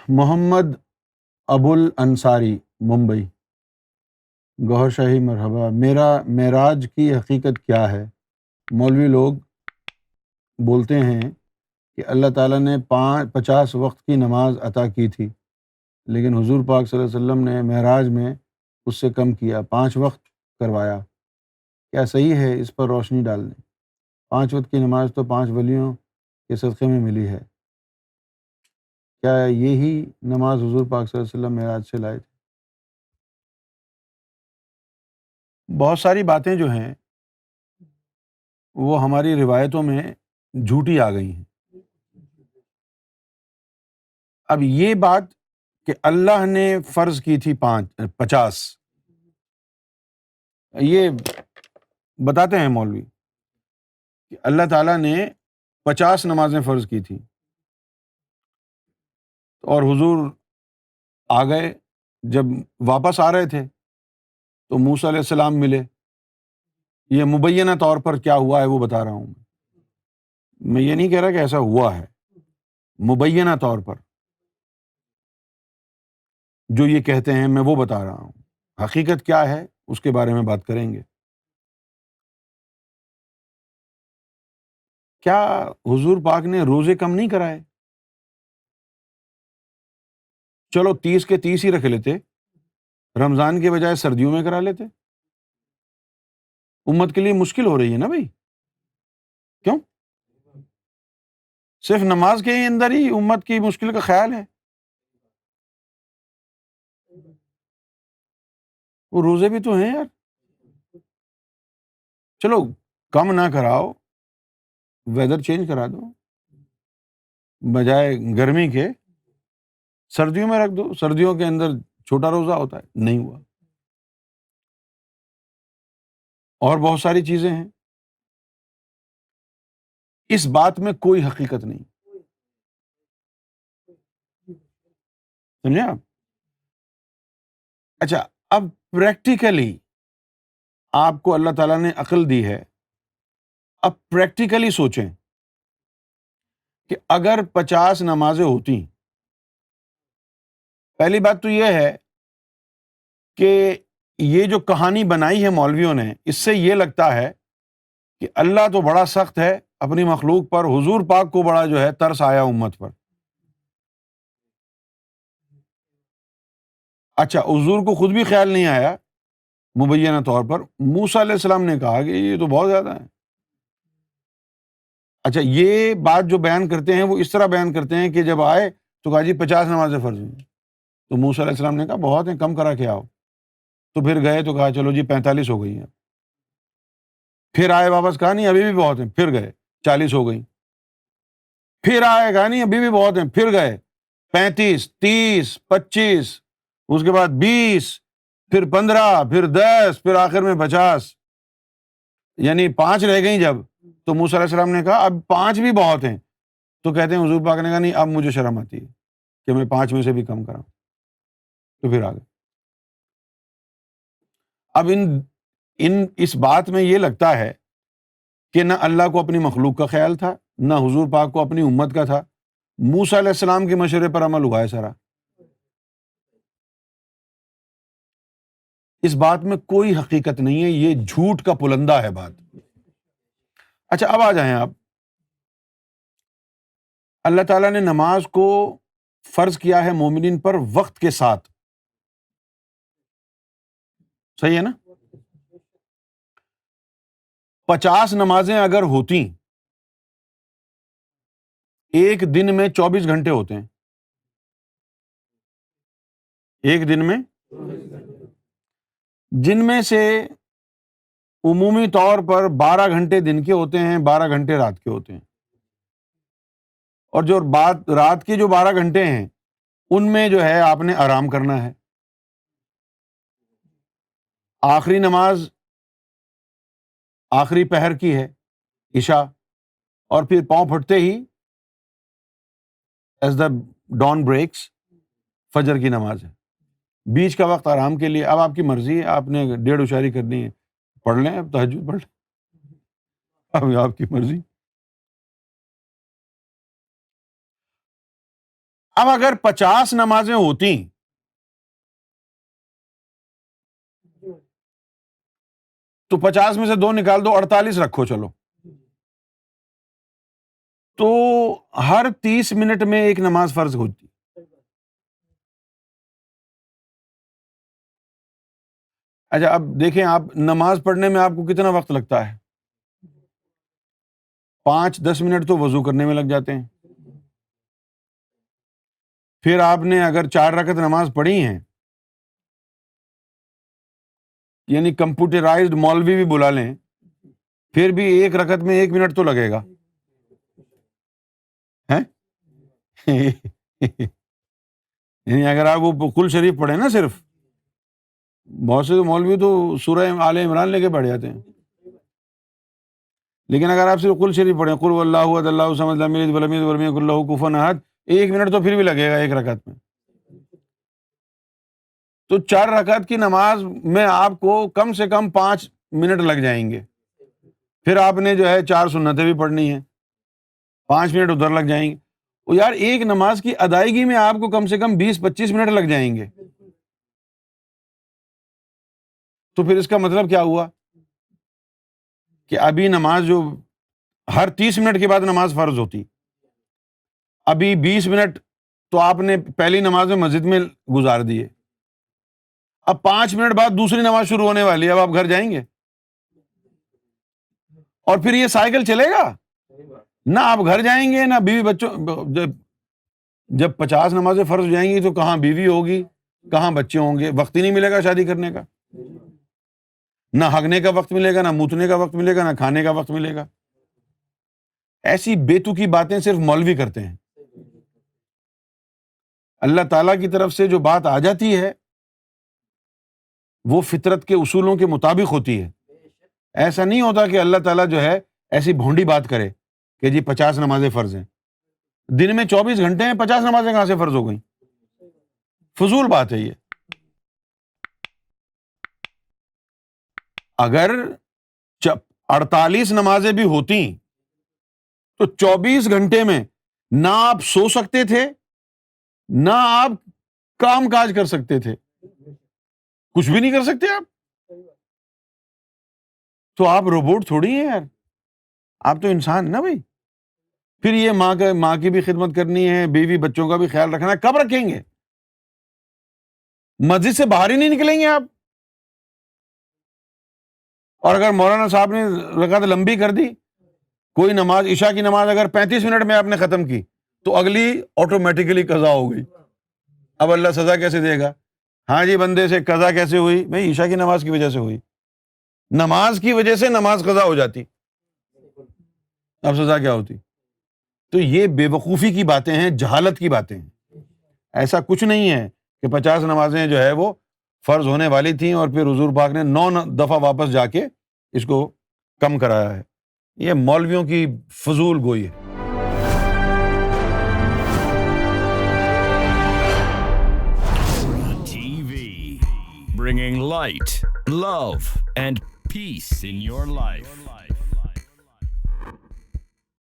محمد ابو الانصاری، ممبئی۔ گوہر شاہی مرحبا۔ میرا معراج کی حقیقت کیا ہے؟ مولوی لوگ بولتے ہیں کہ اللہ تعالیٰ نے 50 وقت کی نماز عطا کی تھی، لیکن حضور پاک صلی اللہ علیہ وسلم نے معراج میں اس سے کم کیا، 5 وقت کروایا۔ کیا صحیح ہے؟ اس پر روشنی ڈال دیں۔ 5 وقت کی نماز تو 5 ولیوں کے صدقے میں ملی ہے۔ کیا یہی نماز حضور پاک صلی اللہ علیہ وسلم معراج سے لائے تھے؟ بہت ساری باتیں جو ہیں وہ ہماری روایتوں میں جھوٹی آ گئی ہیں۔ اب یہ بات کہ اللہ نے فرض کی تھی 50، یہ بتاتے ہیں مولوی کہ اللہ تعالیٰ نے 50 نمازیں فرض کی تھی، اور حضور آ گئے، جب واپس آ رہے تھے تو موسیٰ علیہ السلام ملے۔ یہ مبینہ طور پر کیا ہوا ہے وہ بتا رہا ہوں میں یہ نہیں کہہ رہا کہ ایسا ہوا ہے، مبینہ طور پر جو یہ کہتے ہیں میں وہ بتا رہا ہوں۔ حقیقت کیا ہے اس کے بارے میں بات کریں گے۔ کیا حضور پاک نے روزے کم نہیں کرائے؟ چلو 30 کے 30 ہی رکھ لیتے، رمضان کے بجائے سردیوں میں کرا لیتے۔ امت کے لیے مشکل ہو رہی ہے نا بھائی، کیوں؟ صرف نماز کے اندر ہی امت کی مشکل کا خیال ہے؟ وہ روزے بھی تو ہیں یار۔ چلو کم نہ کراؤ، ویدر چینج کرا دو، بجائے گرمی کے سردیوں میں رکھ دو۔ سردیوں کے اندر چھوٹا روزہ ہوتا ہے، نہیں ہوا۔ اور بہت ساری چیزیں ہیں، اس بات میں کوئی حقیقت نہیں، سمجھے آپ؟ اچھا، اب پریکٹیکلی آپ کو اللہ تعالیٰ نے عقل دی ہے، اب پریکٹیکلی سوچیں کہ اگر 50 نمازیں ہوتی، پہلی بات تو یہ ہے کہ یہ جو کہانی بنائی ہے مولویوں نے، اس سے یہ لگتا ہے کہ اللہ تو بڑا سخت ہے اپنی مخلوق پر، حضور پاک کو بڑا جو ہے ترس آیا امت پر۔ اچھا، حضور کو خود بھی خیال نہیں آیا مبینہ طور پر، موسیٰ علیہ السلام نے کہا کہ یہ تو بہت زیادہ ہے۔ اچھا، یہ بات جو بیان کرتے ہیں وہ اس طرح بیان کرتے ہیں کہ جب آئے تو کہا جی 50 نمازیں فرض ہیں، تو موسیٰ علیہ السلام نے کہا بہت ہیں، کم کرا کے آؤ۔ تو پھر گئے تو کہا چلو جی 45 ہو گئی ہیں۔ پھر آئے واپس، کہا نہیں ابھی بھی بہت ہیں، پھر گئے 40 ہو گئی۔ پھر آئے، کہا نہیں ابھی بھی بہت ہیں، پھر گئے 35، 30، 25، اس کے بعد 20، پھر 15، پھر 10، پھر آخر میں 50، یعنی 5 رہ گئیں جب، تو موسیٰ علیہ السلام نے کہا اب 5 بھی بہت ہیں۔ تو کہتے ہیں حضور پاک نے کہا نہیں اب مجھے شرم آتی ہے کہ میں 5 میں سے بھی کم کراؤں، تو پھر آ گئے۔ اب اس بات میں یہ لگتا ہے کہ نہ اللہ کو اپنی مخلوق کا خیال تھا، نہ حضور پاک کو اپنی امت کا تھا، موسیٰ علیہ السلام کے مشورے پر عمل ہوا ہے سارا۔ اس بات میں کوئی حقیقت نہیں ہے، یہ جھوٹ کا پلندہ ہے بات۔ اچھا، اب آ جائیں آپ، اللہ تعالیٰ نے نماز کو فرض کیا ہے مومنین پر وقت کے ساتھ، صحیح ہے نا؟ 50 نمازیں اگر ہوتی، ایک دن میں 24 گھنٹے ہوتے ہیں، ایک دن میں جن میں سے عمومی طور پر 12 گھنٹے دن کے ہوتے ہیں، 12 گھنٹے رات کے ہوتے ہیں، اور جو رات کے جو 12 گھنٹے ہیں ان میں جو ہے آپ نے آرام کرنا ہے۔ آخری نماز آخری پہر کی ہے، عشاء، اور پھر پاؤں پھٹتے ہی ایز دا ڈان بریکس فجر کی نماز ہے۔ بیچ کا وقت آرام کے لیے، اب آپ کی مرضی ہے، آپ نے 1.5 اشاری کرنی ہے پڑھ لیں، اب تہجد پڑھ لیں، اب آپ کی مرضی۔ اب اگر 50 نمازیں ہوتی تو 50 میں سے 2 نکال دو، 48 رکھو چلو، تو ہر 30 منٹ میں ایک نماز فرض ہوتی۔ اچھا اب دیکھیں، آپ نماز پڑھنے میں آپ کو کتنا وقت لگتا ہے؟ 5-10 منٹ تو وضو کرنے میں لگ جاتے ہیں۔ پھر آپ نے اگر 4 رکعت نماز پڑھی ہیں، یعنی کمپیوٹرائزڈ مولوی بھی بلا لیں، پھر بھی 1 رکعت میں 1 منٹ تو لگے گا، ہیں؟ یعنی اگر آپ وہ کل شریف پڑھیں نا، صرف بہت سے مولوی تو سورہ آل عمران لے کے بیٹھ جاتے ہیں، لیکن اگر آپ صرف قل شریف پڑھیں، قل هو اللہ احد اللہ الصمد لم یلد ولم یولد ولم یکن لہ کفوا احد، 1 منٹ تو پھر بھی لگے گا 1 رکعت میں۔ تو 4 رکعت کی نماز میں آپ کو کم سے کم 5 منٹ لگ جائیں گے، پھر آپ نے جو ہے 4 سنتیں بھی پڑھنی ہیں، 5 منٹ ادھر لگ جائیں گے، اور یار ایک نماز کی ادائیگی میں آپ کو کم سے کم 20-25 منٹ لگ جائیں گے۔ تو پھر اس کا مطلب کیا ہوا کہ ابھی نماز جو ہر 30 منٹ کے بعد نماز فرض ہوتی، ابھی 20 منٹ تو آپ نے پہلی نماز میں مسجد میں گزار دیے، اب 5 منٹ بعد دوسری نماز شروع ہونے والی ہے، اب آپ گھر جائیں گے، اور پھر یہ سائیکل چلے گا، نہ آپ گھر جائیں گے نہ بیوی بچوں، جب 50 نمازیں فرض ہو جائیں گی تو کہاں بیوی ہوگی، کہاں بچے ہوں گے، وقت ہی نہیں ملے گا شادی کرنے کا، نہ ہگنے کا وقت ملے گا، نہ موتنے کا وقت ملے گا، نہ کھانے کا وقت ملے گا۔ ایسی بیتوکی باتیں صرف مولوی کرتے ہیں۔ اللہ تعالیٰ کی طرف سے جو بات آ جاتی ہے وہ فطرت کے اصولوں کے مطابق ہوتی ہے۔ ایسا نہیں ہوتا کہ اللہ تعالیٰ جو ہے ایسی بھونڈی بات کرے کہ جی 50 نمازیں فرض ہیں، دن میں 24 گھنٹے ہیں، 50 نمازیں کہاں سے فرض ہو گئیں؟ فضول بات ہے یہ۔ اگر 48 نمازیں بھی ہوتی تو 24 گھنٹے میں نہ آپ سو سکتے تھے، نہ آپ کام کاج کر سکتے تھے، کچھ بھی نہیں کر سکتے آپ۔ تو آپ روبوٹ تھوڑی ہیں یار، آپ تو انسان نا بھائی۔ پھر یہ ماں کی بھی خدمت کرنی ہے، بیوی بچوں کا بھی خیال رکھنا ہے، کب رکھیں گے؟ مسجد سے باہر ہی نہیں نکلیں گے آپ۔ اور اگر مولانا صاحب نے رکعت لمبی کر دی، کوئی نماز عشاء کی نماز اگر 35 منٹ میں آپ نے ختم کی تو اگلی آٹومیٹیکلی قضا ہو گئی۔ اب اللہ سزا کیسے دے گا؟ ہاں جی، بندے سے قضا کیسے ہوئی؟ بھائی عشاء کی نماز کی وجہ سے ہوئی، نماز کی وجہ سے نماز قضا ہو جاتی، اب سزا کیا ہوتی؟ تو یہ بے وقوفی کی باتیں ہیں، جہالت کی باتیں ہیں۔ ایسا کچھ نہیں ہے کہ 50 نمازیں جو ہے وہ فرض ہونے والی تھیں اور پھر حضور پاک نے 9 دفعہ واپس جا کے اس کو کم کرایا ہے۔ یہ مولویوں کی فضول گوئی ہے۔ TV, bringing light, love, and peace in your life.